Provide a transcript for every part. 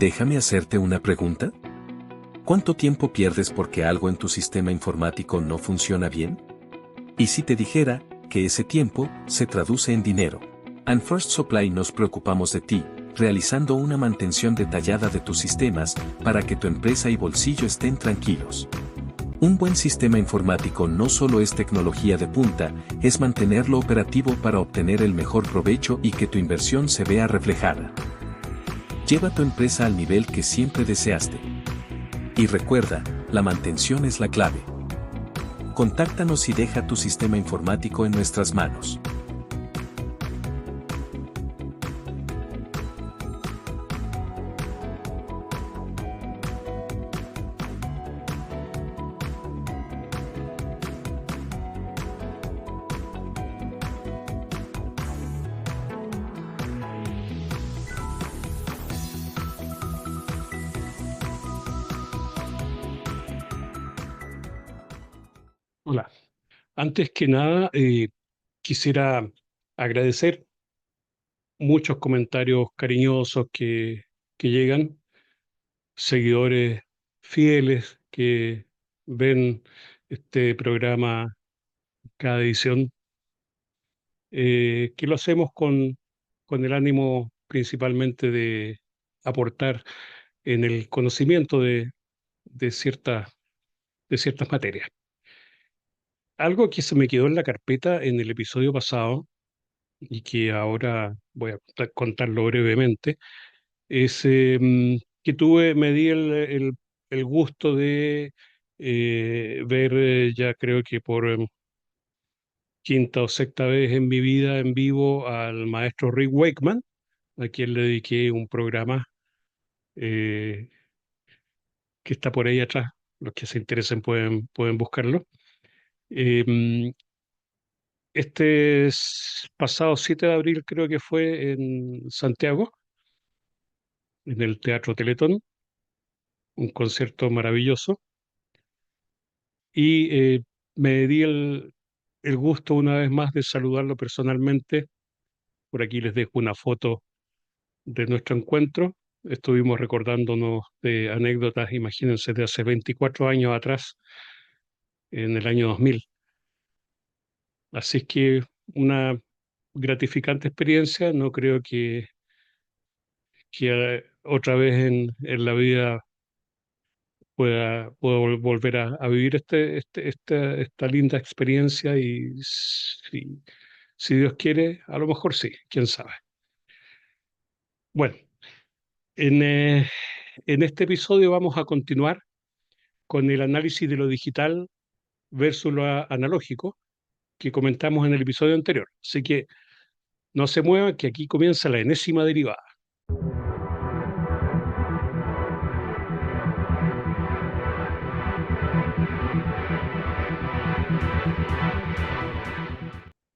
Déjame hacerte una pregunta. ¿Cuánto tiempo pierdes porque algo en tu sistema informático no funciona bien? ¿Y si te dijera que ese tiempo se traduce en dinero? En First Supply nos preocupamos de ti, realizando una mantención detallada de tus sistemas para que tu empresa y bolsillo estén tranquilos. Un buen sistema informático no solo es tecnología de punta, es mantenerlo operativo para obtener el mejor provecho y que tu inversión se vea reflejada. Lleva tu empresa al nivel que siempre deseaste. Y recuerda, la mantención es la clave. Contáctanos y deja tu sistema informático en nuestras manos. Hola. Antes que nada, quisiera agradecer muchos comentarios cariñosos que llegan, seguidores fieles que ven este programa cada edición, que lo hacemos con el ánimo principalmente de aportar en el conocimiento de de ciertas materias. Algo que se me quedó en la carpeta en el episodio pasado y que ahora voy a contarlo brevemente, es que me di el gusto de ver ya creo que por quinta o sexta vez en mi vida en vivo al maestro Rick Wakeman, a quien le dediqué un programa eh, que está por ahí atrás. Los que se interesen pueden buscarlo. Eh, pasado 7 de abril creo que fue en Santiago, en el Teatro Teletón, un concierto maravilloso. Y me di el gusto una vez más de saludarlo personalmente. Por aquí les dejo una foto de nuestro encuentro. Estuvimos recordándonos de anécdotas, imagínense, de hace 24 años atrás, en el año 2000. Así es que una gratificante experiencia. No creo que otra vez en la vida pueda volver a vivir esta linda experiencia y si Dios quiere, a lo mejor sí, quién sabe. Bueno, en, eh, en este episodio vamos a continuar con el análisis de lo digital versus lo analógico que comentamos en el episodio anterior. Así que no se muevan, que aquí comienza la enésima derivada.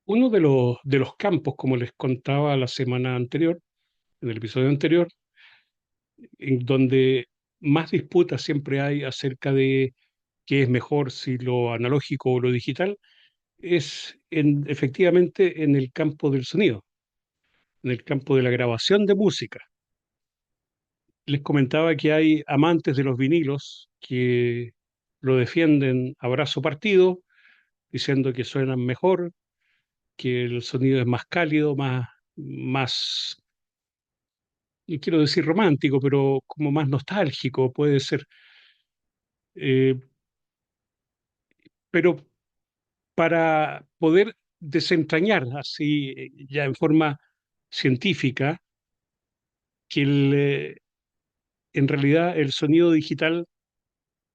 Uno de los campos, como les contaba la semana anterior, en el episodio anterior, en donde más disputas siempre hay acerca de qué es mejor, si lo analógico o lo digital, es efectivamente en el campo del sonido, en el campo de la grabación de música. Les comentaba que hay amantes de los vinilos que lo defienden a brazo partido, diciendo que suenan mejor, que el sonido es más cálido, más, no quiero decir romántico, pero como más nostálgico puede ser. Eh, pero para poder desentrañar así, ya en forma científica, que en realidad el sonido digital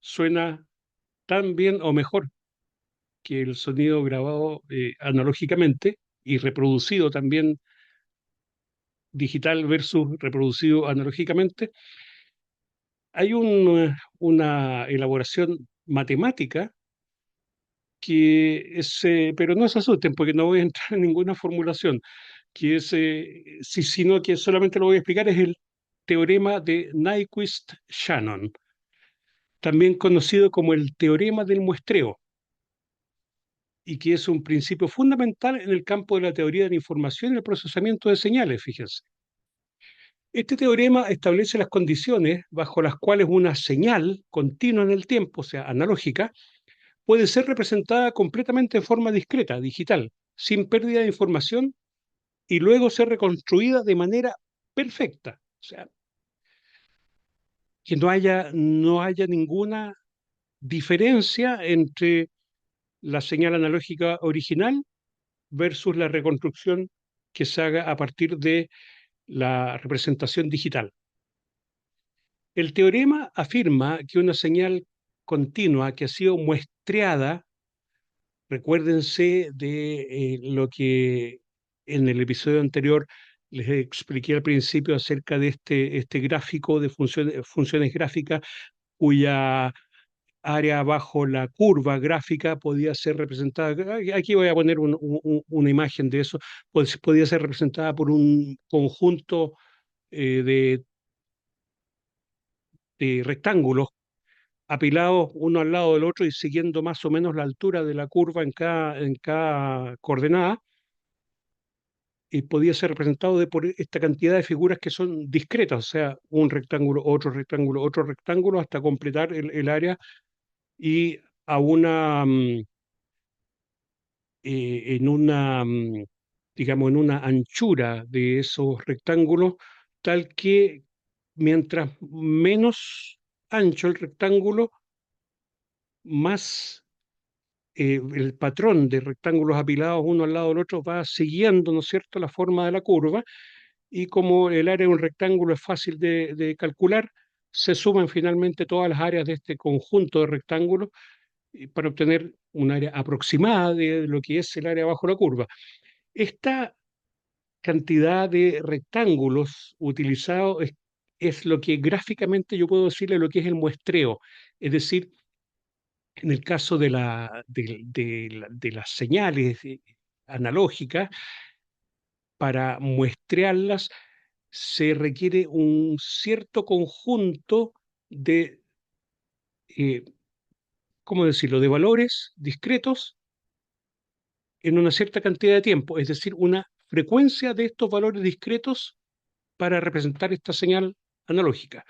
suena tan bien o mejor que el sonido grabado analógicamente y reproducido también digital versus reproducido analógicamente. Hay una elaboración matemática que es, pero no se asusten porque no voy a entrar en ninguna formulación, que es, sino que solamente lo voy a explicar, es el teorema de Nyquist-Shannon, también conocido como el teorema del muestreo, y que es un principio fundamental en el campo de la teoría de la información y el procesamiento de señales, fíjense. Este teorema establece las condiciones bajo las cuales una señal continua en el tiempo, o sea, analógica, puede ser representada completamente en forma discreta, digital, sin pérdida de información y luego ser reconstruida de manera perfecta. O sea, que no haya ninguna diferencia entre la señal analógica original versus la reconstrucción que se haga a partir de la representación digital. El teorema afirma que una señal continua que ha sido muestreada, recuérdense de lo que en el episodio anterior les expliqué al principio acerca de este gráfico de funciones gráficas cuya área bajo la curva gráfica podía ser representada, aquí voy a poner una imagen de eso, podía ser representada por un conjunto de rectángulos apilados uno al lado del otro y siguiendo más o menos la altura de la curva en cada coordenada, y podía ser representado por esta cantidad de figuras que son discretas, o sea, un rectángulo, otro rectángulo, hasta completar el área y a en una, digamos, en una anchura de esos rectángulos, tal que mientras menos ancho el rectángulo, más el patrón de rectángulos apilados uno al lado del otro va siguiendo, ¿no es cierto?, la forma de la curva, y como el área de un rectángulo es fácil de calcular, se suman finalmente todas las áreas de este conjunto de rectángulos para obtener un área aproximada de lo que es el área bajo la curva. Esta cantidad de rectángulos utilizados es lo que gráficamente yo puedo decirle lo que es el muestreo. Es decir, en el caso de las señales analógicas, para muestrearlas se requiere un cierto conjunto de, eh, ¿cómo decirlo?, de valores discretos en una cierta cantidad de tiempo, es decir, una frecuencia de estos valores discretos para representar esta señal analógica.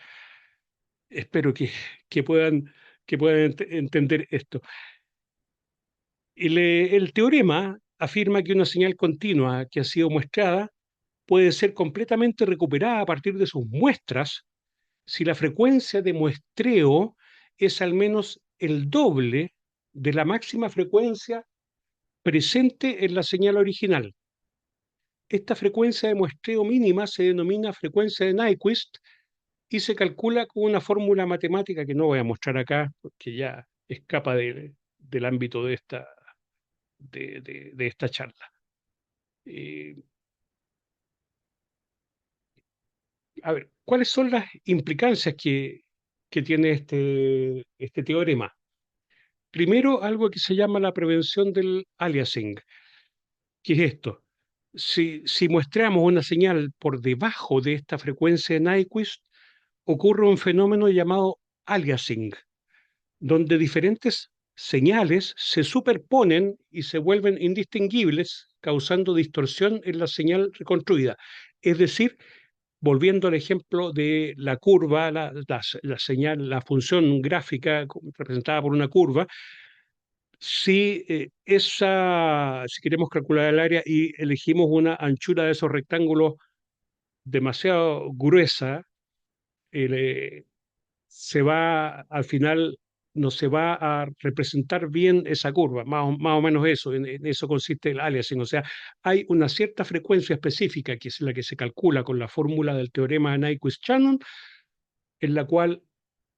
Espero que puedan entender esto. El teorema afirma que una señal continua que ha sido muestrada puede ser completamente recuperada a partir de sus muestras si la frecuencia de muestreo es al menos el doble de la máxima frecuencia presente en la señal original. Esta frecuencia de muestreo mínima se denomina frecuencia de Nyquist y se calcula con una fórmula matemática que no voy a mostrar acá porque ya escapa del ámbito de esta charla. Eh, a ver, ¿cuáles son las implicancias que tiene este teorema? Primero, algo que se llama la prevención del aliasing. ¿Qué es esto? Si muestramos una señal por debajo de esta frecuencia de Nyquist, ocurre un fenómeno llamado aliasing, donde diferentes señales se superponen y se vuelven indistinguibles, causando distorsión en la señal reconstruida. Es decir, volviendo al ejemplo de la curva, la señal, la función gráfica representada por una curva, si queremos calcular el área y elegimos una anchura de esos rectángulos demasiado gruesa, eh, al final no se va a representar bien esa curva, más o menos eso, en eso consiste el aliasing. O sea, hay una cierta frecuencia específica, que es la que se calcula con la fórmula del teorema de Nyquist-Shannon, en la cual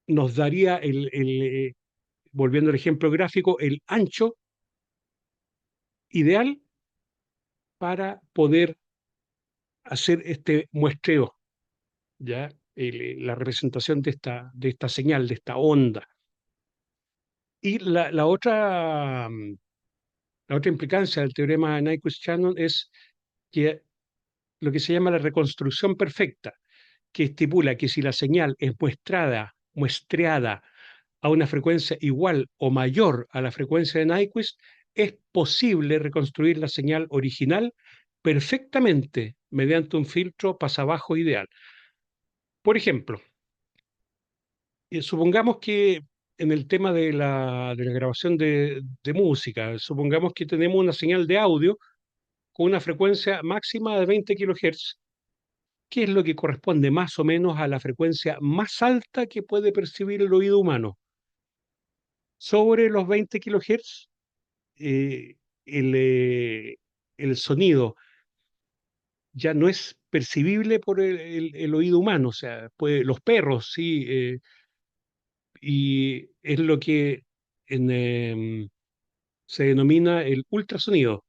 nos daría, volviendo al ejemplo gráfico, el ancho ideal para poder hacer este muestreo, ¿ya? La representación de esta señal, de esta onda. Y la otra implicancia del teorema de Nyquist-Shannon es que lo que se llama la reconstrucción perfecta, que estipula que si la señal es muestreada a una frecuencia igual o mayor a la frecuencia de Nyquist, es posible reconstruir la señal original perfectamente mediante un filtro pasabajo ideal. Por ejemplo, supongamos que en el tema de la grabación de música, supongamos que tenemos una señal de audio con una frecuencia máxima de 20 kHz, que es lo que corresponde más o menos a la frecuencia más alta que puede percibir el oído humano. Sobre los 20 kHz, eh, el, eh, el sonido ya no es percibible por el oído humano, o sea, los perros, sí, y es lo que en, se denomina el ultrasonido,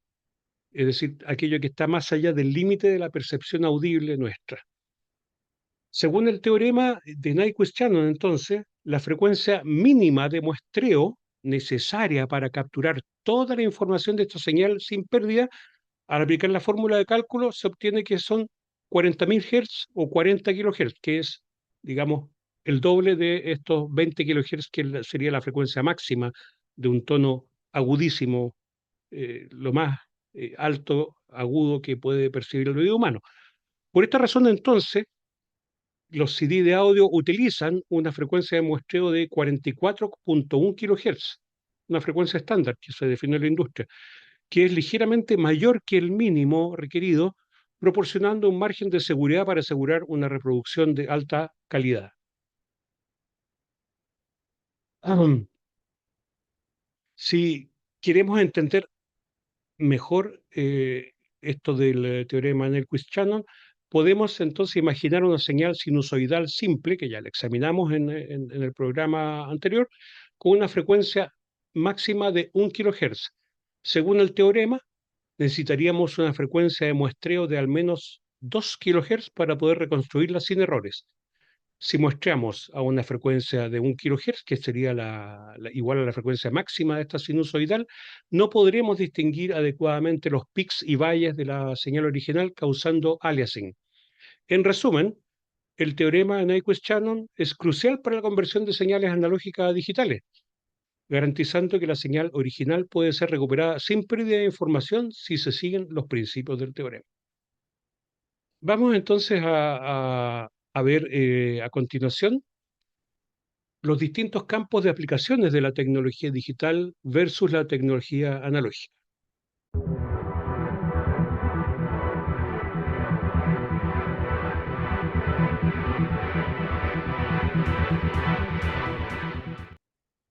es decir, aquello que está más allá del límite de la percepción audible nuestra. Según el teorema de Nyquist-Shannon, entonces, la frecuencia mínima de muestreo necesaria para capturar toda la información de esta señal sin pérdida, al aplicar la fórmula de cálculo, se obtiene que son 40.000 Hz o 40 kHz, que es, digamos, el doble de estos 20 kHz, que sería la frecuencia máxima de un tono agudísimo, lo más alto, agudo que puede percibir el oído humano. Por esta razón, entonces, los CD de audio utilizan una frecuencia de muestreo de 44.1 kHz, una frecuencia estándar que se define en la industria, que es ligeramente mayor que el mínimo requerido, proporcionando un margen de seguridad para asegurar una reproducción de alta calidad. Si queremos entender mejor esto del teorema de Nyquist-Shannon, podemos entonces imaginar una señal sinusoidal simple, que ya la examinamos en el programa anterior, con una frecuencia máxima de 1 kHz. Según el teorema, necesitaríamos una frecuencia de muestreo de al menos 2 kHz para poder reconstruirla sin errores. Si muestramos a una frecuencia de 1 kHz, que sería igual a la frecuencia máxima de esta sinusoidal, no podremos distinguir adecuadamente los pics y valles de la señal original, causando aliasing. En resumen, el teorema de Nyquist-Shannon es crucial para la conversión de señales analógicas a digitales, garantizando que la señal original puede ser recuperada sin pérdida de información si se siguen los principios del teorema. Vamos entonces a ver a continuación los distintos campos de aplicaciones de la tecnología digital versus la tecnología analógica.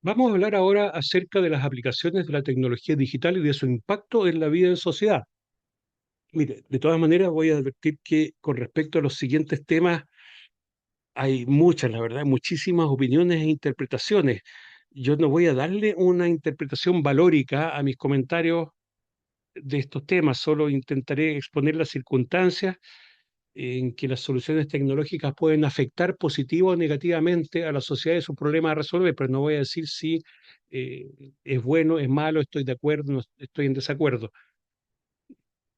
Vamos a hablar ahora acerca de las aplicaciones de la tecnología digital y de su impacto en la vida en sociedad. Mire, de todas maneras voy a advertir que con respecto a los siguientes temas hay muchas, la verdad, muchísimas opiniones e interpretaciones. Yo no voy a darle una interpretación valórica a mis comentarios de estos temas, solo intentaré exponer las circunstancias en que las soluciones tecnológicas pueden afectar positiva o negativamente a la sociedad y sus problemas a resolver, pero no voy a decir si eh, es bueno, es malo, estoy de acuerdo, no estoy en desacuerdo.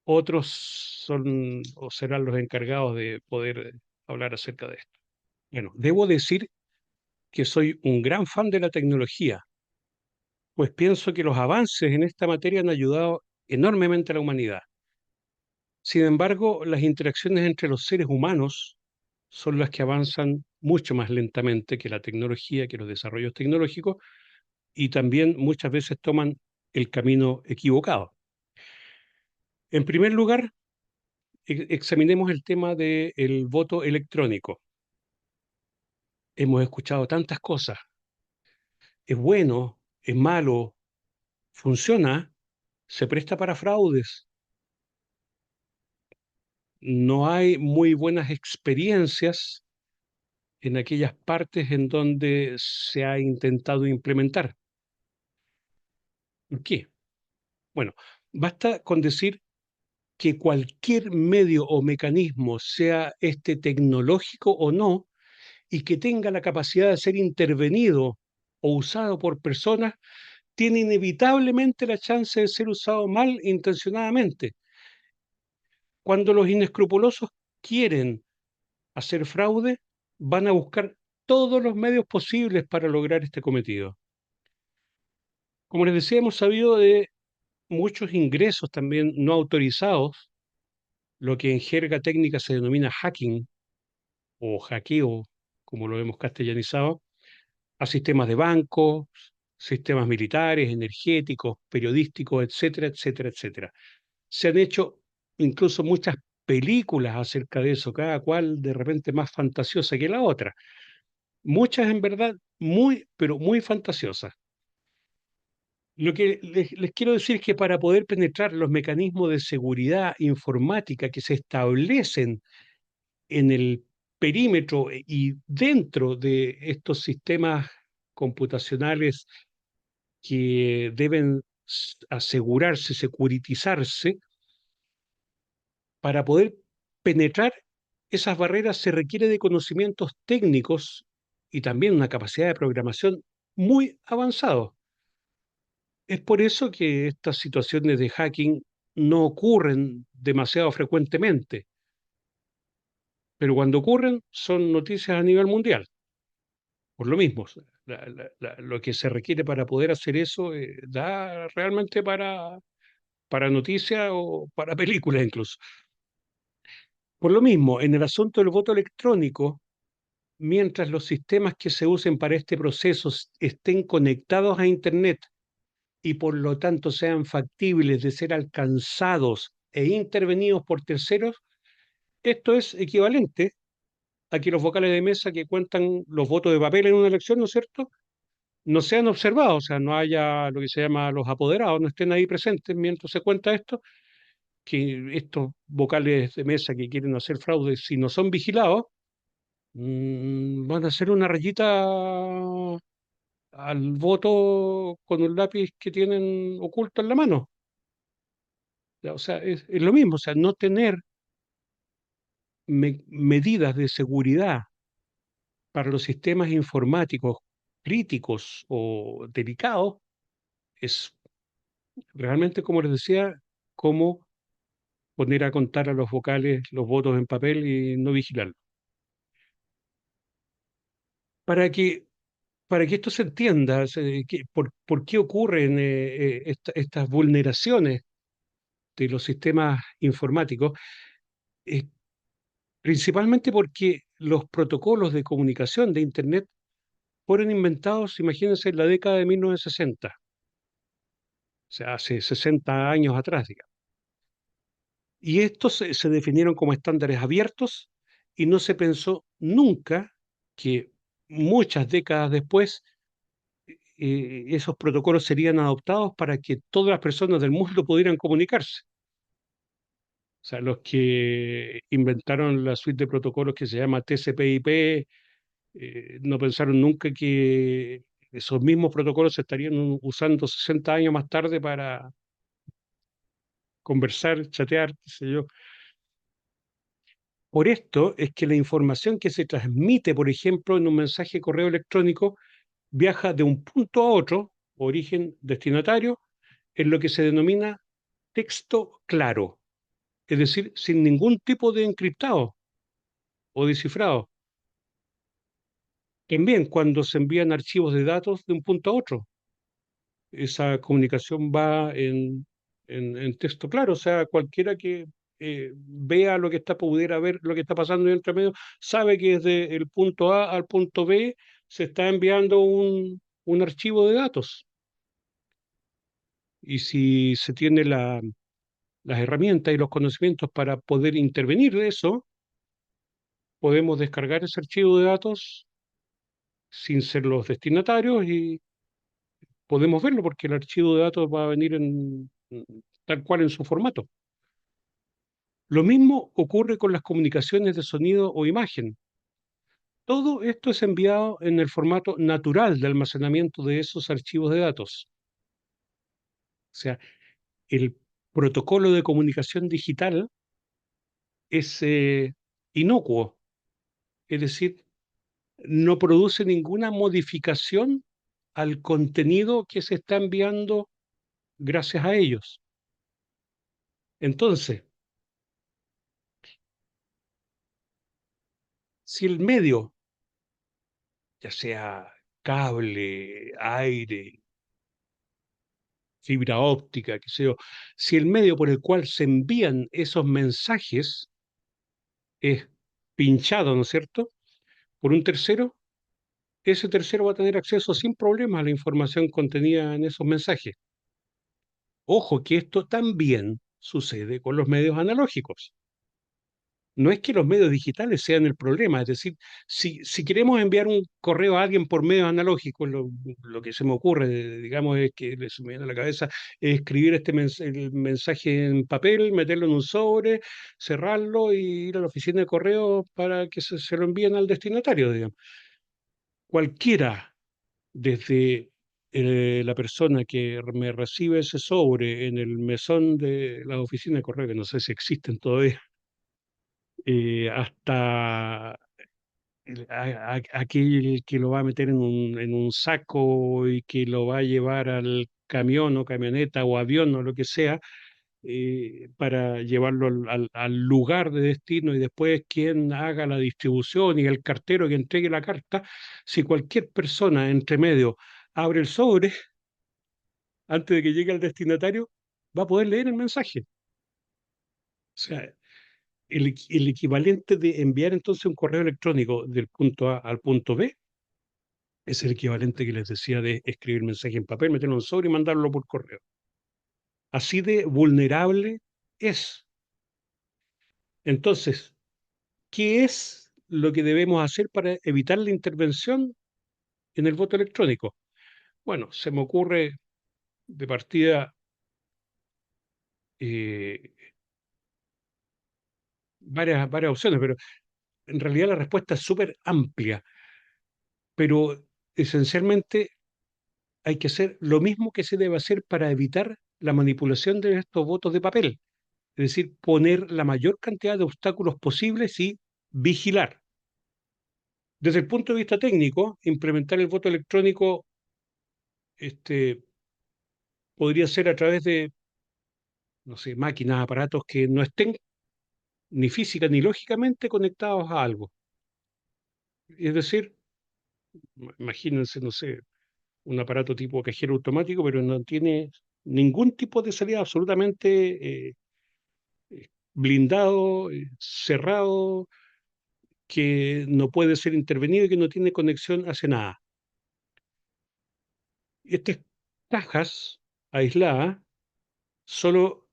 Otros son o serán los encargados de poder hablar acerca de esto. Bueno, debo decir que soy un gran fan de la tecnología, pues pienso que los avances en esta materia han ayudado enormemente a la humanidad. Sin embargo, las interacciones entre los seres humanos son las que avanzan mucho más lentamente que la tecnología, que los desarrollos tecnológicos, y también muchas veces toman el camino equivocado. En primer lugar, examinemos el tema del voto electrónico. Hemos escuchado tantas cosas. ¿Es bueno? ¿Es malo? ¿Funciona? ¿Se presta para fraudes? No hay muy buenas experiencias en aquellas partes en donde se ha intentado implementar. ¿Por qué? Bueno, basta con decir que cualquier medio o mecanismo, sea este tecnológico o no, y que tenga la capacidad de ser intervenido o usado por personas, tiene inevitablemente la chance de ser usado mal intencionadamente. Cuando los inescrupulosos quieren hacer fraude, van a buscar todos los medios posibles para lograr este cometido. Como les decía, hemos sabido de muchos ingresos también no autorizados, lo que en jerga técnica se denomina hacking, o hackeo, como lo hemos castellanizado, a sistemas de bancos, sistemas militares, energéticos, periodísticos, etcétera, etcétera, etcétera. Se han hecho incluso muchas películas acerca de eso, cada cual de repente más fantasiosa que la otra. Muchas en verdad muy, pero muy fantasiosas. Lo que les quiero decir es que para poder penetrar los mecanismos de seguridad informática que se establecen en el perímetro y dentro de estos sistemas computacionales que deben asegurarse, securitizarse, para poder penetrar esas barreras se requiere de conocimientos técnicos y también una capacidad de programación muy avanzado. Es por eso que estas situaciones de hacking no ocurren demasiado frecuentemente, pero cuando ocurren son noticias a nivel mundial. Por lo mismo, lo que se requiere para poder hacer eso da realmente para noticias o para películas incluso. Por lo mismo, en el asunto del voto electrónico, mientras los sistemas que se usen para este proceso estén conectados a Internet y por lo tanto sean factibles de ser alcanzados e intervenidos por terceros, esto es equivalente a que los vocales de mesa que cuentan los votos de papel en una elección, ¿no es cierto?, no sean observados, o sea, no haya lo que se llama los apoderados, no estén ahí presentes mientras se cuenta esto, que estos vocales de mesa que quieren hacer fraude, si no son vigilados, van a hacer una rayita al voto con un lápiz que tienen oculto en la mano. O sea, es lo mismo, o sea, no tener medidas de seguridad para los sistemas informáticos críticos o delicados es realmente, como les decía, como poner a contar a los vocales los votos en papel y no vigilarlo. Para que, para que esto se entienda, por qué ocurren estas vulneraciones de los sistemas informáticos, eh, principalmente porque los protocolos de comunicación de Internet fueron inventados, imagínense, en la década de 1960, o sea, hace 60 años atrás, digamos. Y estos se definieron como estándares abiertos y no se pensó nunca que muchas décadas después esos protocolos serían adoptados para que todas las personas del mundo pudieran comunicarse. O sea, los que inventaron la suite de protocolos que se llama TCP/IP no pensaron nunca que esos mismos protocolos se estarían usando 60 años más tarde para conversar, chatear, qué sé yo. Por esto es que la información que se transmite, por ejemplo, en un mensaje de correo electrónico, viaja de un punto a otro, origen destinatario, en lo que se denomina texto claro, es decir, sin ningún tipo de encriptado o descifrado. También cuando se envían archivos de datos de un punto a otro, esa comunicación va en texto claro, o sea, cualquiera que vea lo que está, pudiera ver lo que está pasando entre medio, sabe que desde el punto A al punto B se está enviando un archivo de datos. Y si se tiene las herramientas y los conocimientos para poder intervenir de eso, podemos descargar ese archivo de datos sin ser los destinatarios y podemos verlo porque el archivo de datos va a venir tal cual en su formato. Lo mismo ocurre con las comunicaciones de sonido o imagen. Todo esto es enviado en el formato natural de almacenamiento de esos archivos de datos. O sea, el protocolo de comunicación digital es inocuo, es decir, no produce ninguna modificación al contenido que se está enviando gracias a ellos. Entonces, si el medio, ya sea cable, aire, fibra óptica, qué sé yo, si el medio por el cual se envían esos mensajes es pinchado, ¿no es cierto?, por un tercero, ese tercero va a tener acceso sin problema a la información contenida en esos mensajes. Ojo que esto también sucede con los medios analógicos. No es que los medios digitales sean el problema, es decir, si queremos enviar un correo a alguien por medios analógicos, lo que se me ocurre, digamos, es que se me viene a la cabeza es escribir el mensaje en papel, meterlo en un sobre, cerrarlo y ir a la oficina de correo para que se lo envíen al destinatario, digamos. Cualquiera, desde la persona que me recibe ese sobre en el mesón de la oficina de correo, que no sé si existen todavía, hasta aquel que lo va a meter en un saco y que lo va a llevar al camión o camioneta o avión o lo que sea, para llevarlo al lugar de destino y después quien haga la distribución y el cartero que entregue la carta, si cualquier persona entre medio abre el sobre antes de que llegue al destinatario, va a poder leer el mensaje. O sea, el equivalente de enviar entonces un correo electrónico del punto A al punto B es el equivalente que les decía de escribir mensaje en papel, meterlo en un sobre y mandarlo por correo. Así de vulnerable es. Entonces, ¿qué es lo que debemos hacer para evitar la intervención en el voto electrónico? Bueno, se me ocurre de partida eh, varias opciones, pero en realidad la respuesta es súper amplia, pero esencialmente hay que hacer lo mismo que se debe hacer para evitar la manipulación de estos votos de papel, es decir, poner la mayor cantidad de obstáculos posibles y vigilar. Desde el punto de vista técnico, implementar el voto electrónico este, podría ser a través de, no sé, máquinas, aparatos que no estén ni física ni lógicamente conectados a algo. Es decir, imagínense, no sé, un aparato tipo cajero automático, pero no tiene ningún tipo de salida absolutamente blindado, cerrado, que no puede ser intervenido y que no tiene conexión hacia nada. Estas cajas aisladas solo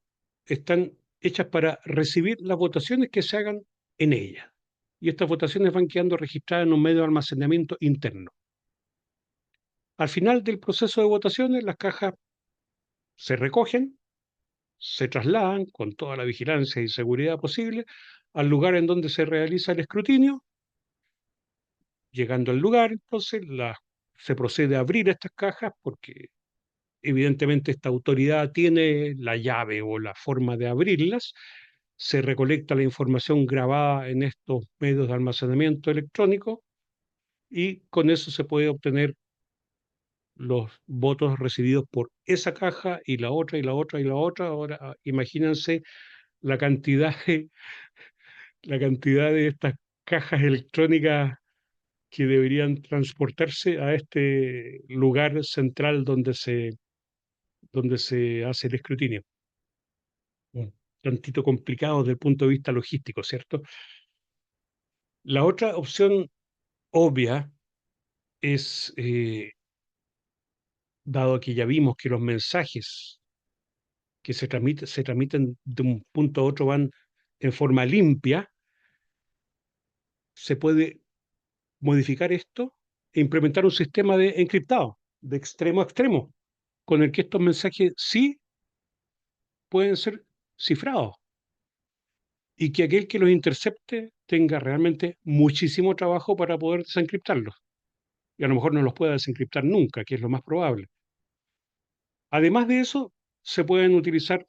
están hechas para recibir las votaciones que se hagan en ellas. Y estas votaciones van quedando registradas en un medio de almacenamiento interno. Al final del proceso de votaciones, las cajas se recogen, se trasladan con toda la vigilancia y seguridad posible al lugar en donde se realiza el escrutinio. Llegando al lugar, entonces, se procede a abrir estas cajas porque evidentemente esta autoridad tiene la llave o la forma de abrirlas. Se recolecta la información grabada en estos medios de almacenamiento electrónico y con eso se puede obtener los votos recibidos por esa caja y la otra y la otra y la otra. Ahora imagínense la cantidad la cantidad de estas cajas electrónicas que deberían transportarse a este lugar central donde se hace el escrutinio. Un tantito complicado desde el punto de vista logístico, ¿cierto? La otra opción obvia es, dado que ya vimos que los mensajes que se transmiten de un punto a otro van en forma limpia, se puede modificar esto e implementar un sistema de encriptado, de extremo a extremo, con el que estos mensajes sí pueden ser cifrados y que aquel que los intercepte tenga realmente muchísimo trabajo para poder desencriptarlos. Y a lo mejor no los pueda desencriptar nunca, que es lo más probable. Además de eso, se pueden utilizar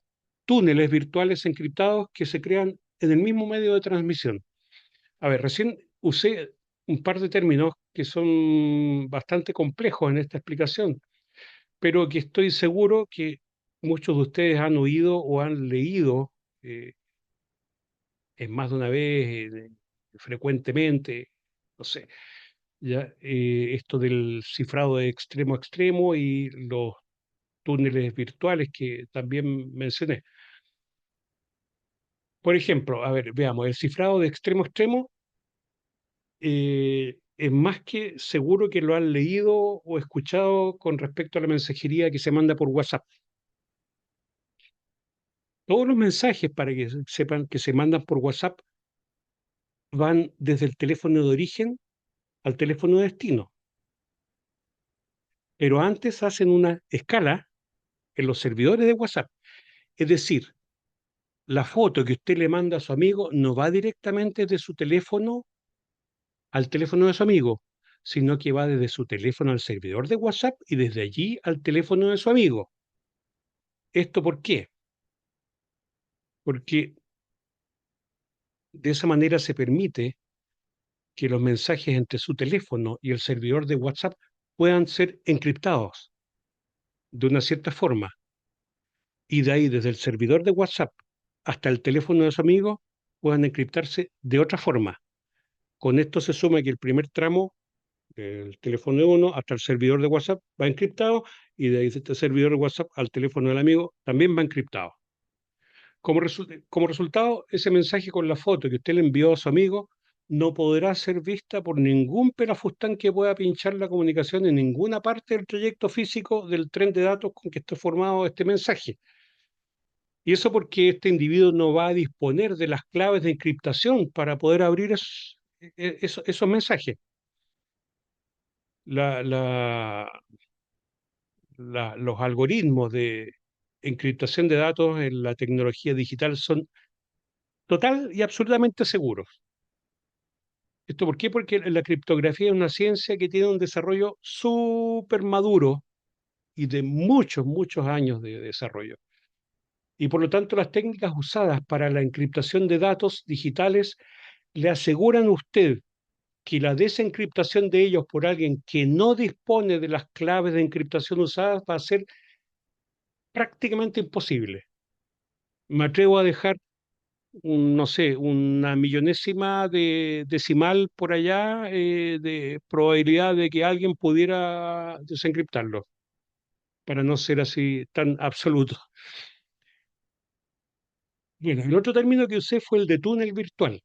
túneles virtuales encriptados que se crean en el mismo medio de transmisión. A ver, recién usé un par de términos que son bastante complejos en esta explicación, pero que estoy seguro que muchos de ustedes han oído o han leído eh, en más de una vez, frecuentemente, no sé, ya, esto del cifrado de extremo a extremo y los túneles virtuales que también mencioné. Por ejemplo, a ver, veamos, el cifrado de extremo a extremo es más que seguro que lo han leído o escuchado con respecto a la mensajería que se manda por WhatsApp. Todos los mensajes, para que sepan, que se mandan por WhatsApp van desde el teléfono de origen al teléfono de destino. Pero antes hacen una escala en los servidores de WhatsApp. Es decir, la foto que usted le manda a su amigo no va directamente de su teléfono al teléfono de su amigo, sino que va desde su teléfono al servidor de WhatsApp y desde allí al teléfono de su amigo. ¿Esto por qué? Porque de esa manera se permite que los mensajes entre su teléfono y el servidor de WhatsApp puedan ser encriptados de una cierta forma. Y de ahí, desde el servidor de WhatsApp hasta el teléfono de su amigo, puedan encriptarse de otra forma. Con esto se suma que el primer tramo, del teléfono de uno hasta el servidor de WhatsApp, va encriptado, y de ahí, de este servidor de WhatsApp al teléfono del amigo, también va encriptado. Como resultado, ese mensaje con la foto que usted le envió a su amigo no podrá ser vista por ningún pelafustán que pueda pinchar la comunicación en ninguna parte del trayecto físico del tren de datos con que esté formado este mensaje. Y eso porque este individuo no va a disponer de las claves de encriptación para poder abrir esos mensajes. La, la, los algoritmos de encriptación de datos en la tecnología digital son total y absolutamente seguros. ¿Esto por qué? Porque la criptografía es una ciencia que tiene un desarrollo súper maduro y de muchos, muchos años de desarrollo. Y por lo tanto, las técnicas usadas para la encriptación de datos digitales le aseguran a usted que la desencriptación de ellos por alguien que no dispone de las claves de encriptación usadas va a ser prácticamente imposible. Me atrevo a dejar no sé, una millonésima de decimal por allá de probabilidad de que alguien pudiera desencriptarlo, para no ser así tan absoluto. Bueno, el otro término que usé fue el de túnel virtual.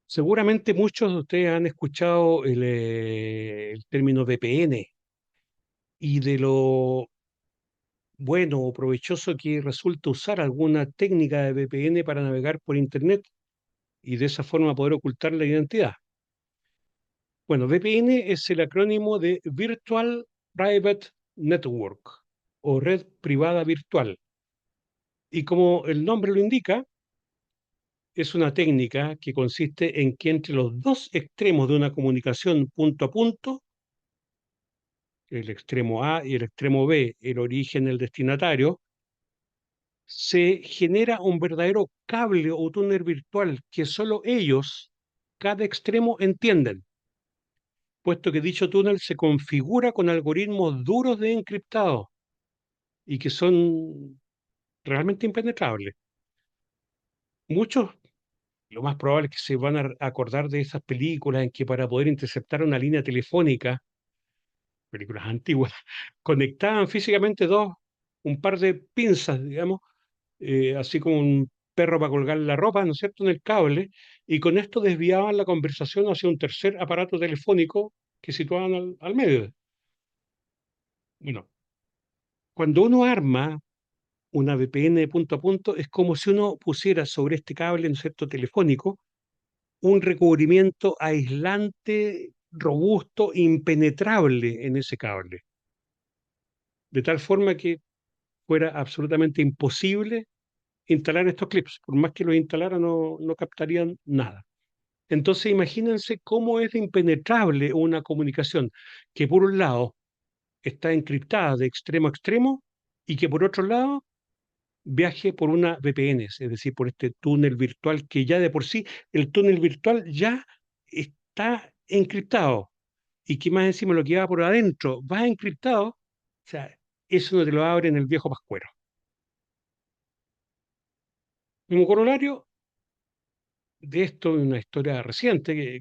Seguramente muchos de ustedes han escuchado el término VPN y de lo bueno o provechoso que resulta usar alguna técnica de VPN para navegar por Internet y de esa forma poder ocultar la identidad. Bueno, VPN es el acrónimo de Virtual Private Network o red privada virtual. Y como el nombre lo indica, es una técnica que consiste en que entre los dos extremos de una comunicación punto a punto, el extremo A y el extremo B, el origen, el destinatario, se genera un verdadero cable o túnel virtual que solo ellos, cada extremo, entienden, puesto que dicho túnel se configura con algoritmos duros de encriptado y que son realmente impenetrables. Muchos, lo más probable es que se van a acordar de esas películas en que para poder interceptar una línea telefónica, películas antiguas, conectaban físicamente un par de pinzas, digamos, así como un perro para colgar la ropa, ¿no es cierto?, en el cable, y con esto desviaban la conversación hacia un tercer aparato telefónico que situaban al medio. Bueno, cuando uno arma una VPN de punto a punto, es como si uno pusiera sobre este cable, ¿no es cierto?, telefónico, un recubrimiento aislante, robusto, impenetrable en ese cable, de tal forma que fuera absolutamente imposible instalar estos clips. Por más que los instalara, no captarían nada. Entonces, imagínense cómo es de impenetrable una comunicación que por un lado está encriptada de extremo a extremo y que por otro lado viaje por una VPN, es decir, por este túnel virtual que ya de por sí, el túnel virtual ya está encriptado y que más encima lo que va por adentro va encriptado, o sea, eso no te lo abre en el viejo pascuero. Como corolario de esto, una historia reciente, que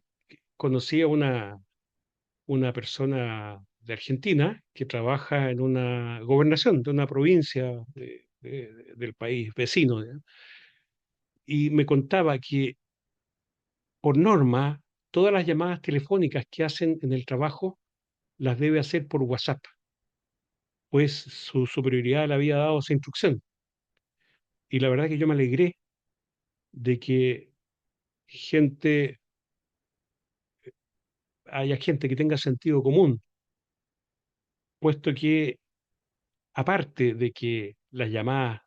conocí a una persona de Argentina que trabaja en una gobernación de una provincia del país vecino, ¿ya? Y me contaba que por norma, todas las llamadas telefónicas que hacen en el trabajo las debe hacer por WhatsApp, pues su superioridad le había dado esa instrucción. Y la verdad que yo me alegré de que gente, haya gente que tenga sentido común, puesto que aparte de que las llamadas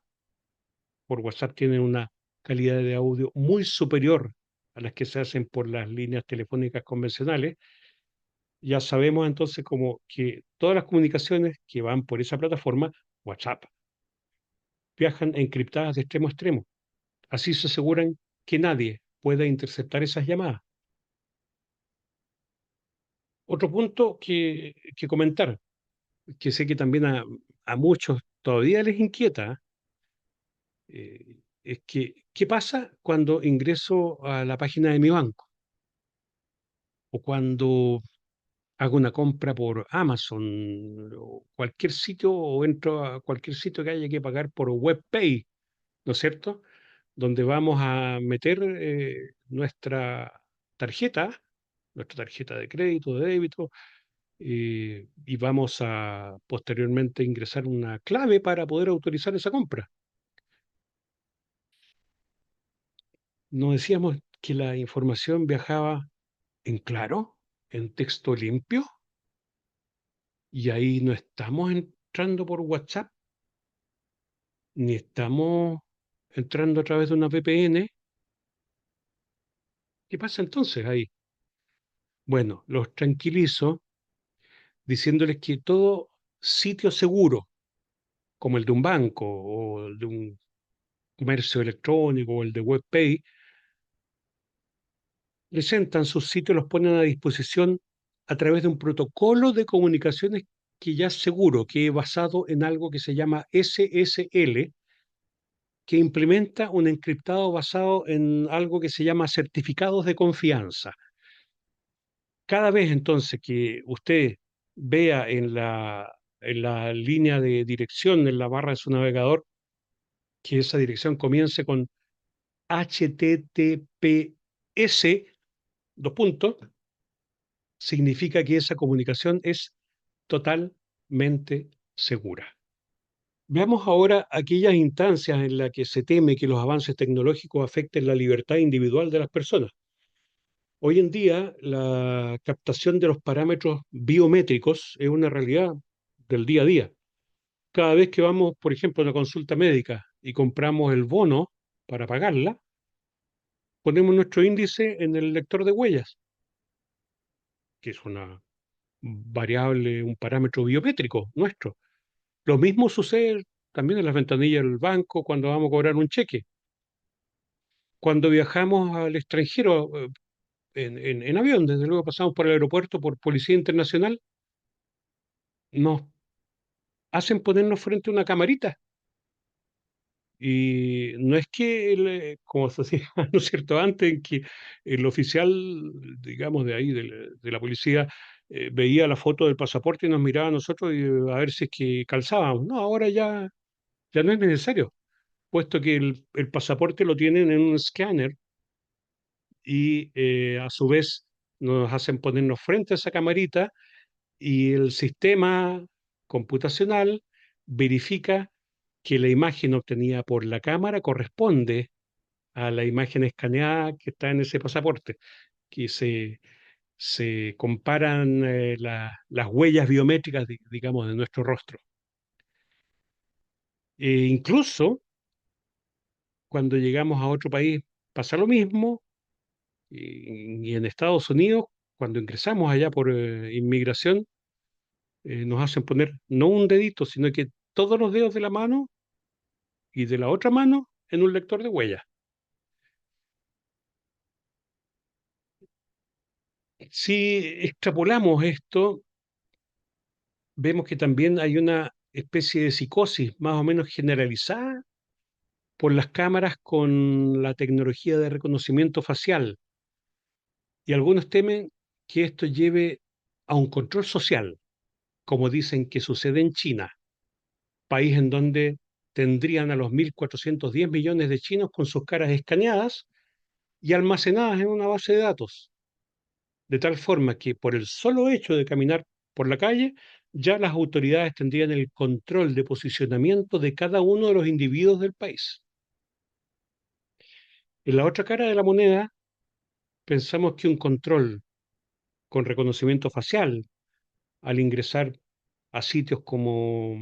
por WhatsApp tienen una calidad de audio muy superior a las que se hacen por las líneas telefónicas convencionales, ya sabemos entonces como que todas las comunicaciones que van por esa plataforma, WhatsApp, viajan encriptadas de extremo a extremo. Así se aseguran que nadie pueda interceptar esas llamadas. Otro punto que comentar, que sé que también a muchos todavía les inquieta, es que, ¿qué pasa cuando ingreso a la página de mi banco? O cuando hago una compra por Amazon o cualquier sitio, o entro a cualquier sitio que haya que pagar por WebPay, ¿no es cierto? Donde vamos a meter nuestra tarjeta de crédito, de débito, y vamos a posteriormente ingresar una clave para poder autorizar esa compra. Nos decíamos que la información viajaba en claro, en texto limpio, y ahí no estamos entrando por WhatsApp, ni estamos entrando a través de una VPN. ¿Qué pasa entonces ahí? Bueno, los tranquilizo diciéndoles que todo sitio seguro, como el de un banco o el de un comercio electrónico o el de WebPay, presentan sus sitios, los ponen a disposición a través de un protocolo de comunicaciones que ya es seguro, que es basado en algo que se llama SSL, que implementa un encriptado basado en algo que se llama certificados de confianza. Cada vez entonces que usted vea en la línea de dirección, en la barra de su navegador, que esa dirección comience con HTTPS, dos puntos, significa que esa comunicación es totalmente segura. Veamos ahora aquellas instancias en las que se teme que los avances tecnológicos afecten la libertad individual de las personas. Hoy en día, la captación de los parámetros biométricos es una realidad del día a día. Cada vez que vamos, por ejemplo, a una consulta médica y compramos el bono para pagarla, ponemos nuestro índice en el lector de huellas, que es una variable, un parámetro biométrico nuestro. Lo mismo sucede también en las ventanillas del banco cuando vamos a cobrar un cheque. Cuando viajamos al extranjero en avión, desde luego pasamos por el aeropuerto, por Policía Internacional, nos hacen ponernos frente a una camarita. Y no es que, como se hacía, ¿no es cierto?, antes, en que el oficial, digamos, de ahí, de la policía, veía la foto del pasaporte y nos miraba a nosotros y, a ver si es que calzábamos. No, ahora ya no es necesario, puesto que el pasaporte lo tienen en un escáner y a su vez nos hacen ponernos frente a esa camarita y el sistema computacional verifica que la imagen obtenida por la cámara corresponde a la imagen escaneada que está en ese pasaporte, que se comparan las huellas biométricas, digamos, de nuestro rostro. Incluso cuando llegamos a otro país pasa lo mismo, y en Estados Unidos, cuando ingresamos allá por inmigración, nos hacen poner no un dedito, sino que todos los dedos de la mano y de la otra mano en un lector de huellas. Si extrapolamos esto, vemos que también hay una especie de psicosis más o menos generalizada por las cámaras con la tecnología de reconocimiento facial. Y algunos temen que esto lleve a un control social, como dicen que sucede en China, país en donde tendrían a los 1.410 millones de chinos con sus caras escaneadas y almacenadas en una base de datos, de tal forma que por el solo hecho de caminar por la calle, ya las autoridades tendrían el control de posicionamiento de cada uno de los individuos del país. En la otra cara de la moneda, pensamos que un control con reconocimiento facial al ingresar a sitios como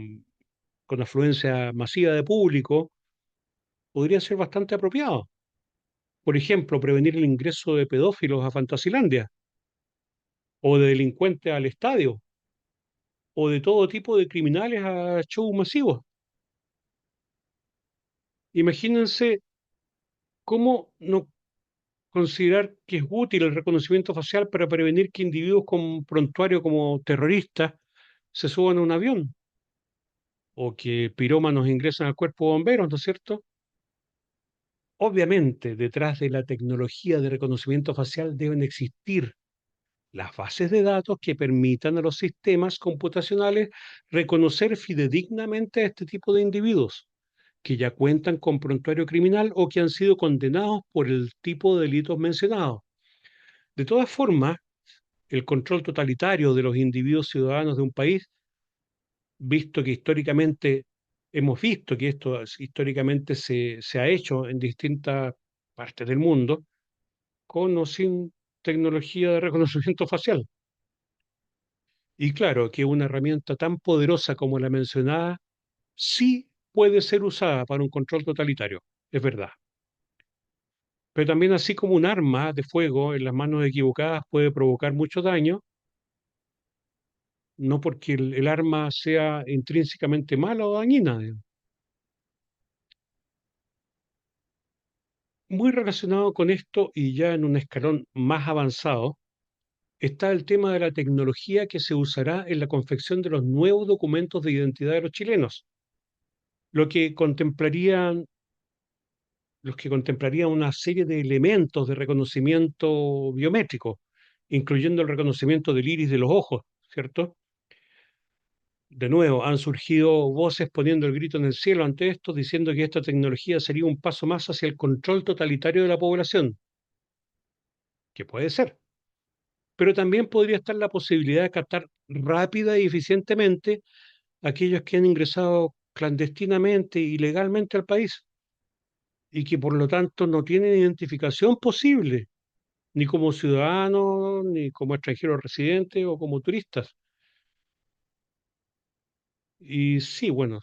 con afluencia masiva de público podría ser bastante apropiado. Por ejemplo, prevenir el ingreso de pedófilos a Fantasilandia, o de delincuentes al estadio, o de todo tipo de criminales a shows masivos. Imagínense cómo no considerar que es útil el reconocimiento facial para prevenir que individuos con prontuario como terroristas se suban a un avión, o que pirómanos ingresen al cuerpo de bomberos, ¿no es cierto? Obviamente, detrás de la tecnología de reconocimiento facial deben existir las bases de datos que permitan a los sistemas computacionales reconocer fidedignamente a este tipo de individuos que ya cuentan con prontuario criminal o que han sido condenados por el tipo de delitos mencionados. De todas formas, el control totalitario de los individuos ciudadanos de un país, visto que históricamente hemos visto que esto históricamente se ha hecho en distintas partes del mundo, con o sin tecnología de reconocimiento facial. Y claro, que una herramienta tan poderosa como la mencionada sí puede ser usada para un control totalitario, es verdad. Pero también así como un arma de fuego en las manos equivocadas puede provocar mucho daño, no porque el arma sea intrínsecamente mala o dañina. Muy relacionado con esto y ya en un escalón más avanzado, está el tema de la tecnología que se usará en la confección de los nuevos documentos de identidad de los chilenos, lo que contemplarían los que contemplarían una serie de elementos de reconocimiento biométrico, incluyendo el reconocimiento del iris de los ojos, ¿cierto? De nuevo, han surgido voces poniendo el grito en el cielo ante esto, diciendo que esta tecnología sería un paso más hacia el control totalitario de la población, que puede ser, pero también podría estar la posibilidad de captar rápida y eficientemente a aquellos que han ingresado clandestinamente y ilegalmente al país y que por lo tanto no tienen identificación posible ni como ciudadanos, ni como extranjeros residentes o como turistas. Y sí, bueno,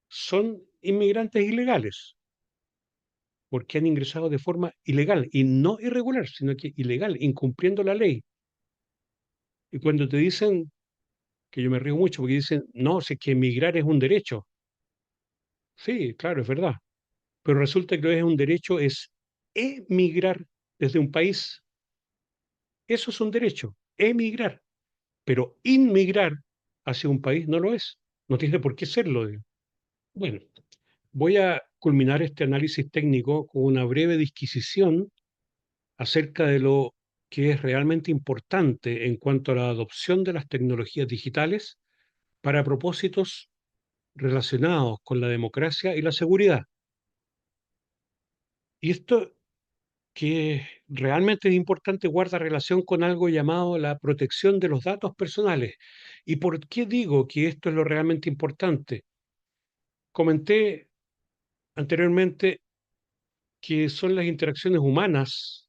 son inmigrantes ilegales, porque han ingresado de forma ilegal, y no irregular, sino que ilegal, incumpliendo la ley. Y cuando te dicen, que yo me río mucho, porque dicen, no, si es que emigrar es un derecho. Sí, claro, es verdad. Pero resulta que lo es un derecho, es emigrar desde un país. Eso es un derecho, emigrar. Pero inmigrar hacia un país no lo es. No tiene por qué serlo. Bueno, voy a culminar este análisis técnico con una breve disquisición acerca de lo que es realmente importante en cuanto a la adopción de las tecnologías digitales para propósitos relacionados con la democracia y la seguridad. Y esto que realmente es importante guarda relación con algo llamado la protección de los datos personales. ¿Y por qué digo que esto es lo realmente importante? Comenté anteriormente que son las interacciones humanas.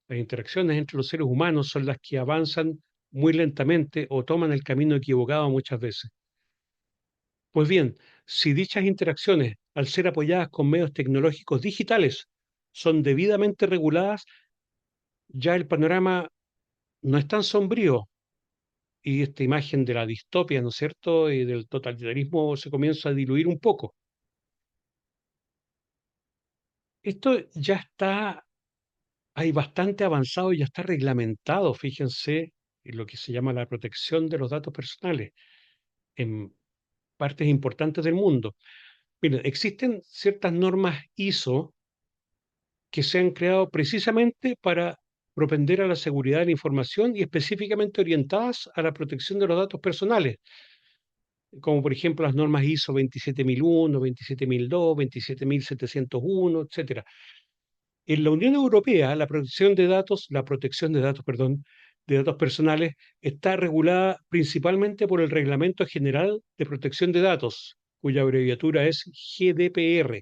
Las interacciones entre los seres humanos son las que avanzan muy lentamente o toman el camino equivocado muchas veces. Pues bien, si dichas interacciones, al ser apoyadas con medios tecnológicos digitales, son debidamente reguladas, ya el panorama no es tan sombrío y esta imagen de la distopia, ¿no es cierto?, y del totalitarismo se comienza a diluir un poco. Esto ya está, hay bastante avanzado y ya está reglamentado, fíjense, en lo que se llama la protección de los datos personales en partes importantes del mundo. Miren, existen ciertas normas ISO que se han creado precisamente para propender a la seguridad de la información y específicamente orientadas a la protección de los datos personales, como por ejemplo las normas ISO 27001, 27002, 27701, etcétera. En la Unión Europea, la protección de datos, perdón, de datos personales está regulada principalmente por el Reglamento General de Protección de Datos, cuya abreviatura es GDPR,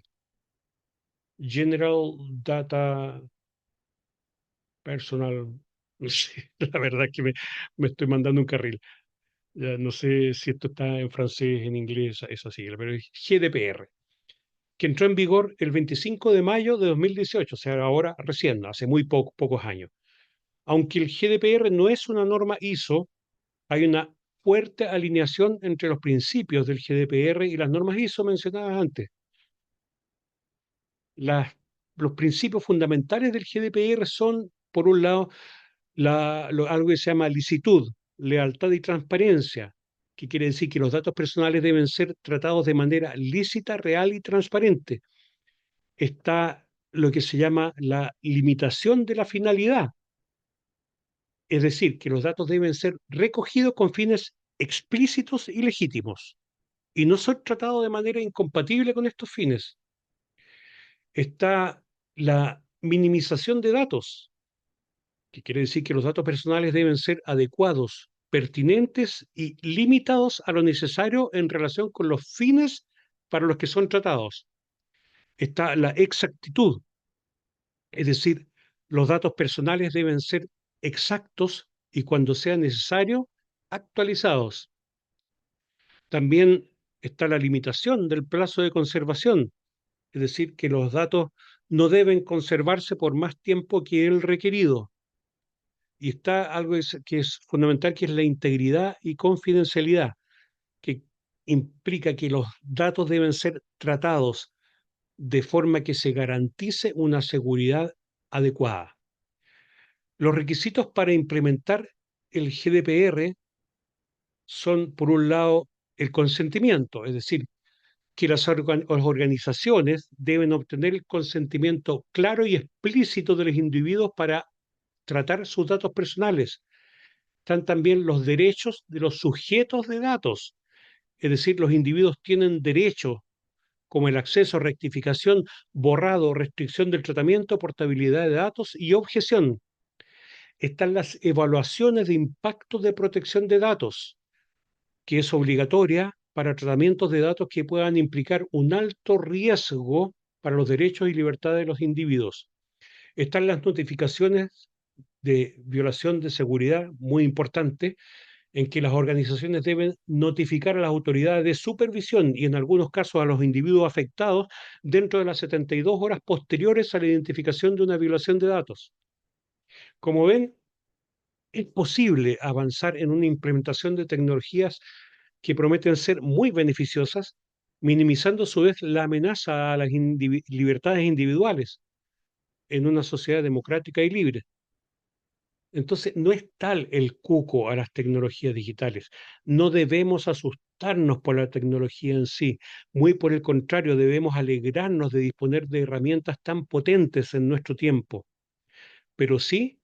General Data Personal. No sé, la verdad es que me estoy mandando un carril. Ya no sé si esto está en francés, en inglés, esa sigla, pero es GDPR, que entró en vigor el 25 de mayo de 2018, o sea, ahora recién, hace muy pocos años. Aunque el GDPR no es una norma ISO, hay una fuerte alineación entre los principios del GDPR y las normas ISO mencionadas antes. Las, los principios fundamentales del GDPR son, por un lado, algo que se llama licitud, lealtad y transparencia, que quiere decir que los datos personales deben ser tratados de manera lícita, real y transparente. Está lo que se llama la limitación de la finalidad, es decir, que los datos deben ser recogidos con fines explícitos y legítimos y no ser tratados de manera incompatible con estos fines. Está la minimización de datos, que quiere decir que los datos personales deben ser adecuados, pertinentes y limitados a lo necesario en relación con los fines para los que son tratados. Está la exactitud, es decir, los datos personales deben ser exactos y cuando sea necesario, actualizados. También está la limitación del plazo de conservación, es decir, que los datos no deben conservarse por más tiempo que el requerido. Y está algo que es fundamental, que es la integridad y confidencialidad, que implica que los datos deben ser tratados de forma que se garantice una seguridad adecuada. Los requisitos para implementar el GDPR son, por un lado, el consentimiento, es decir, que las organizaciones deben obtener el consentimiento claro y explícito de los individuos para tratar sus datos personales. Están también los derechos de los sujetos de datos, es decir, los individuos tienen derechos como el acceso, rectificación, borrado, restricción del tratamiento, portabilidad de datos y objeción. Están las evaluaciones de impacto de protección de datos, que es obligatoria para tratamientos de datos que puedan implicar un alto riesgo para los derechos y libertades de los individuos. Están las notificaciones de violación de seguridad, muy importante, en que las organizaciones deben notificar a las autoridades de supervisión y en algunos casos a los individuos afectados dentro de las 72 horas posteriores a la identificación de una violación de datos. Como ven, es posible avanzar en una implementación de tecnologías que prometen ser muy beneficiosas, minimizando a su vez la amenaza a las libertades individuales en una sociedad democrática y libre. Entonces, no es tal el cuco a las tecnologías digitales. No debemos asustarnos por la tecnología en sí. Muy por el contrario, debemos alegrarnos de disponer de herramientas tan potentes en nuestro tiempo. Pero sí,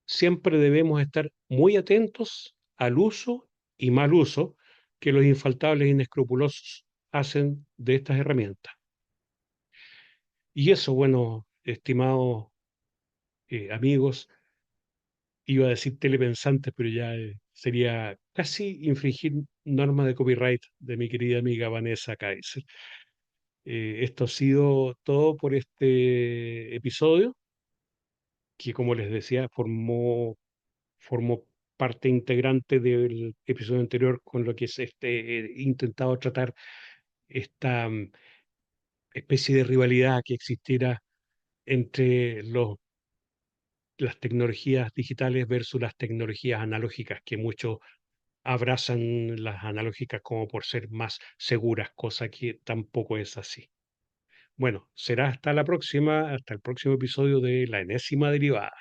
siempre debemos estar muy atentos al uso y mal uso que los infaltables e inescrupulosos hacen de estas herramientas. Y eso, bueno, estimados amigos, iba a decir telepensantes, pero ya sería casi infringir normas de copyright de mi querida amiga Vanessa Kaiser. Esto ha sido todo por este episodio, que como les decía, formó parte integrante del episodio anterior con lo que es intentado tratar esta especie de rivalidad que existiera entre las tecnologías digitales versus las tecnologías analógicas, que muchos abrazan las analógicas como por ser más seguras, cosa que tampoco es así. Bueno, será hasta la próxima, hasta el próximo episodio de La Enésima Derivada.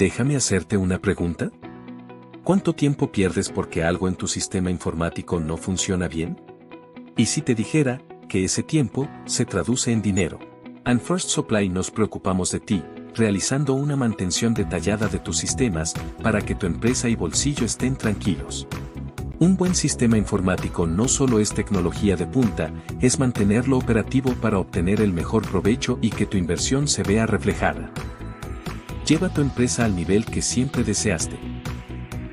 Déjame hacerte una pregunta. ¿Cuánto tiempo pierdes porque algo en tu sistema informático no funciona bien? ¿Y si te dijera que ese tiempo se traduce en dinero? En First Supply nos preocupamos de ti, realizando una mantención detallada de tus sistemas para que tu empresa y bolsillo estén tranquilos. Un buen sistema informático no solo es tecnología de punta, es mantenerlo operativo para obtener el mejor provecho y que tu inversión se vea reflejada. Lleva tu empresa al nivel que siempre deseaste.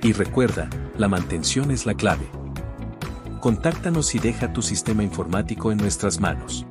Y recuerda, la mantención es la clave. Contáctanos y deja tu sistema informático en nuestras manos.